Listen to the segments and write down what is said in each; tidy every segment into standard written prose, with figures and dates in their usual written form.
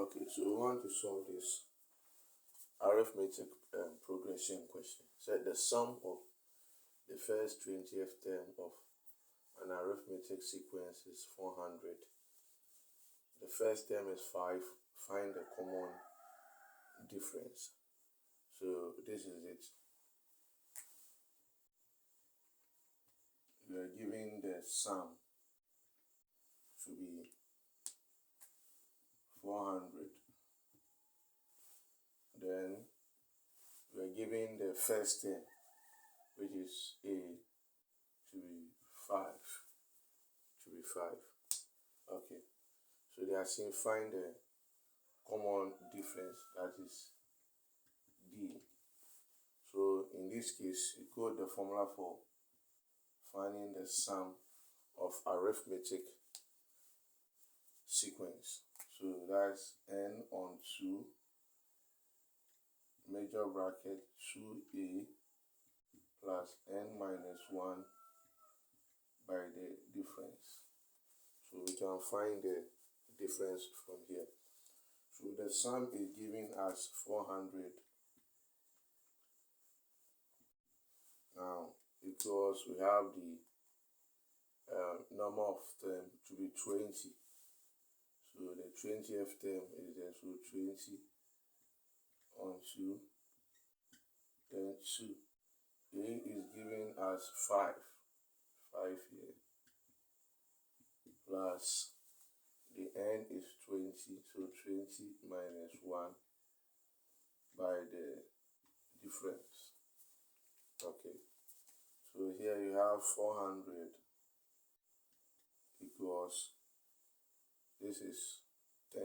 Okay, so we want to solve this arithmetic progression question. So the sum of the first 20th term of an arithmetic sequence is 400. The first term is 5. Find the common difference. So this is it. We are given the sum to be 400. Then we are given the first term, which is a, to be 5. Okay, so they are saying find the common difference, that is d. So in this case, you quote the formula for finding the sum of arithmetic sequence. So that's n on 2 major bracket 2a plus n minus 1 by the difference. So we can find the difference from here. So the sum is giving us 400. Now, because we have the number of term to be 20. So the 20th term is there. So 20 on 2. Then 2. A is giving us 5. 5 here. Plus the n is 20. So 20 minus 1 by the difference. Okay. So here you have 400 equals, this is 10.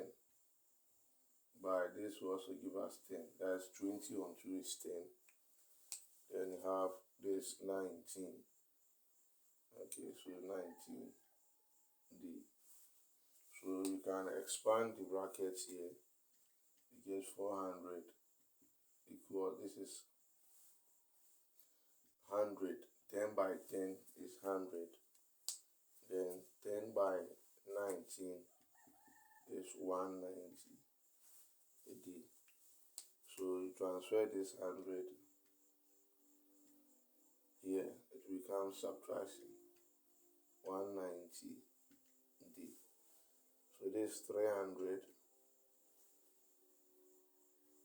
By this will also give us 10. That's 20 on 2 is 10. Then you have this 19. Okay, so 19d. So you can expand the brackets here. You get 400 equal, this is 100. 10 by 10 is 100. Then 10 by 19 is 190 d. So you transfer this 100 here, it becomes subtraction 190 d. So this 300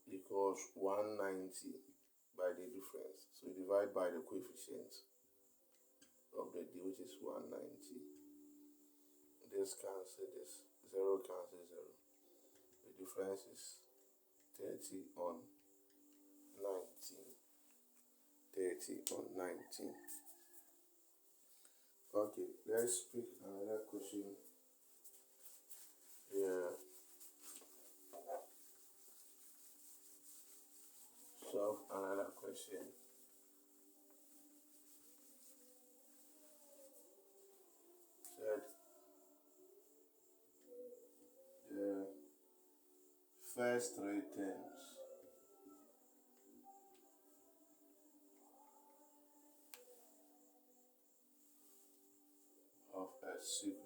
equals 190 by the difference. So divide by the coefficient of the d, which is 190. This cancel this. 0 cancel 0. The difference is 30 on 19. 30 on 19. Okay, let's pick another question. Yeah. Solve another question. Said the first 3 terms of a sequence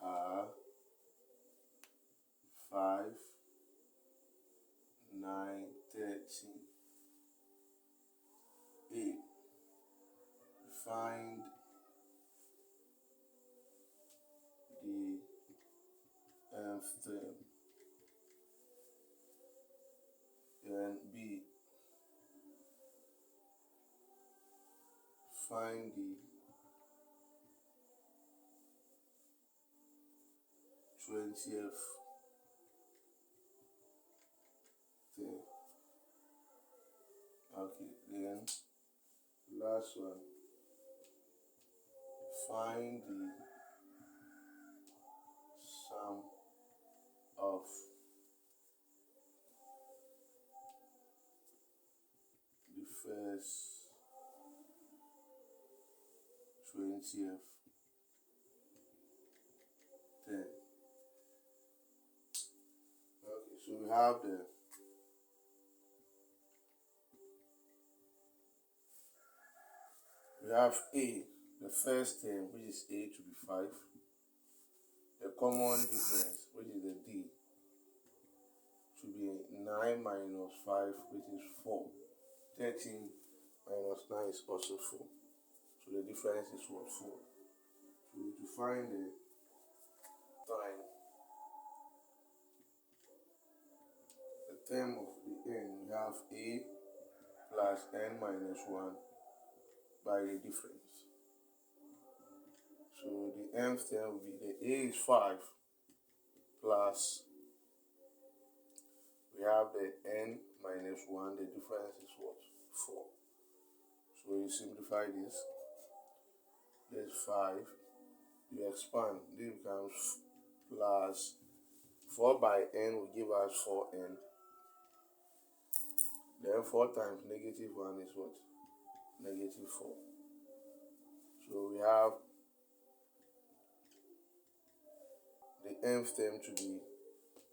are 5, 9, 13. 8. Find the nth term. Then B. Find the 20th term. Okay, then last one. Find the sum of the first 20th term. Okay, so we have A, the first term, which is A to be 5. common difference, which is the D, should be 9 minus 5, which is 4. 13 minus 9 is also 4. So the difference is what? 4. So to find the time, the term of the n, we have a plus n minus 1 by the difference. So the nth term will be the a is 5 plus, we have the n minus 1, the difference is what? 4. So you simplify this. This 5, you expand, this becomes plus 4 by n will give us 4n. Then 4 times negative 1 is what? Negative 4. So we have the nth term to be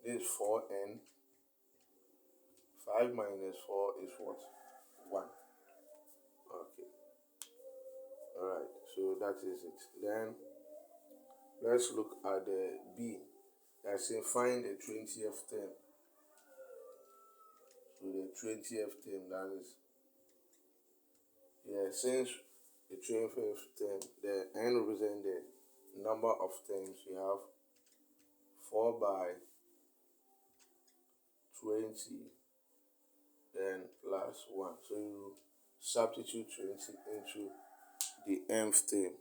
this 4n. 5 minus 4 is what? 1. Okay. Alright, so that is it. Then let's look at the B. That's saying find the 20th term. So the 20th term, that is, since the 20th term, the n represents the number of terms, you have 4 by 20, then plus 1. So you substitute 20 into the nth term,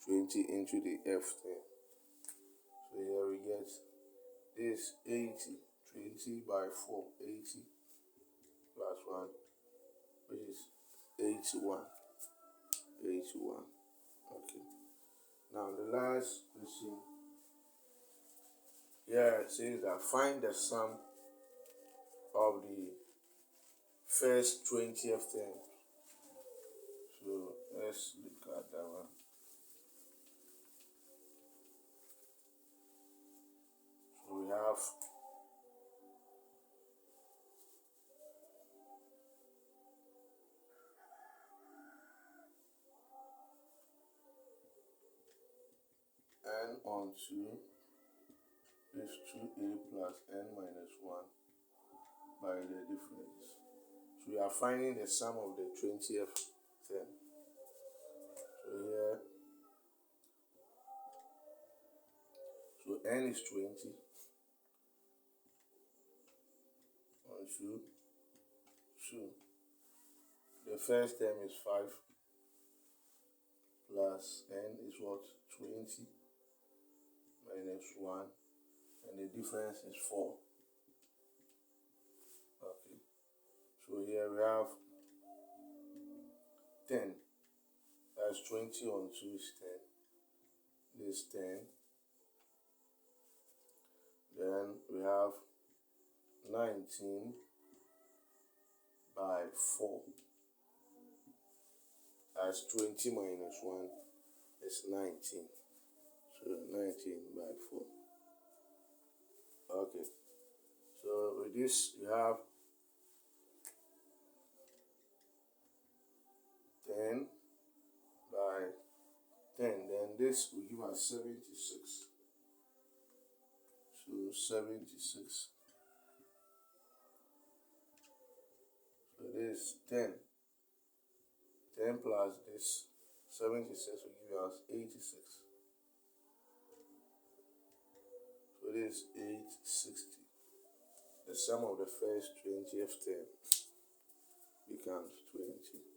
20 into the f term. So here we get this 80, 20 by 4, 80 plus 1, which is 81. 81. Okay. Now the last question here says that find the sum of the first 20th term. So let's look at that one. So we have n on 2 is 2a plus n minus 1 by the difference. So we are finding the sum of the 20th term. So here, so n is 20 on 2. The first term is 5 plus n is what? 20 minus 1, and the difference is 4. Okay. So here we have 10. That's 20 on 2 is 10. This 10. Then we have 19 by 4. That's 20 minus 1 is 19. So 19 by 4. Okay. So with this you have 10 by 10. Then this will give us 76. So 76. So this is 10. 10 plus this 76 will give us 86. So this is 860. The sum of the first 20th term becomes 20.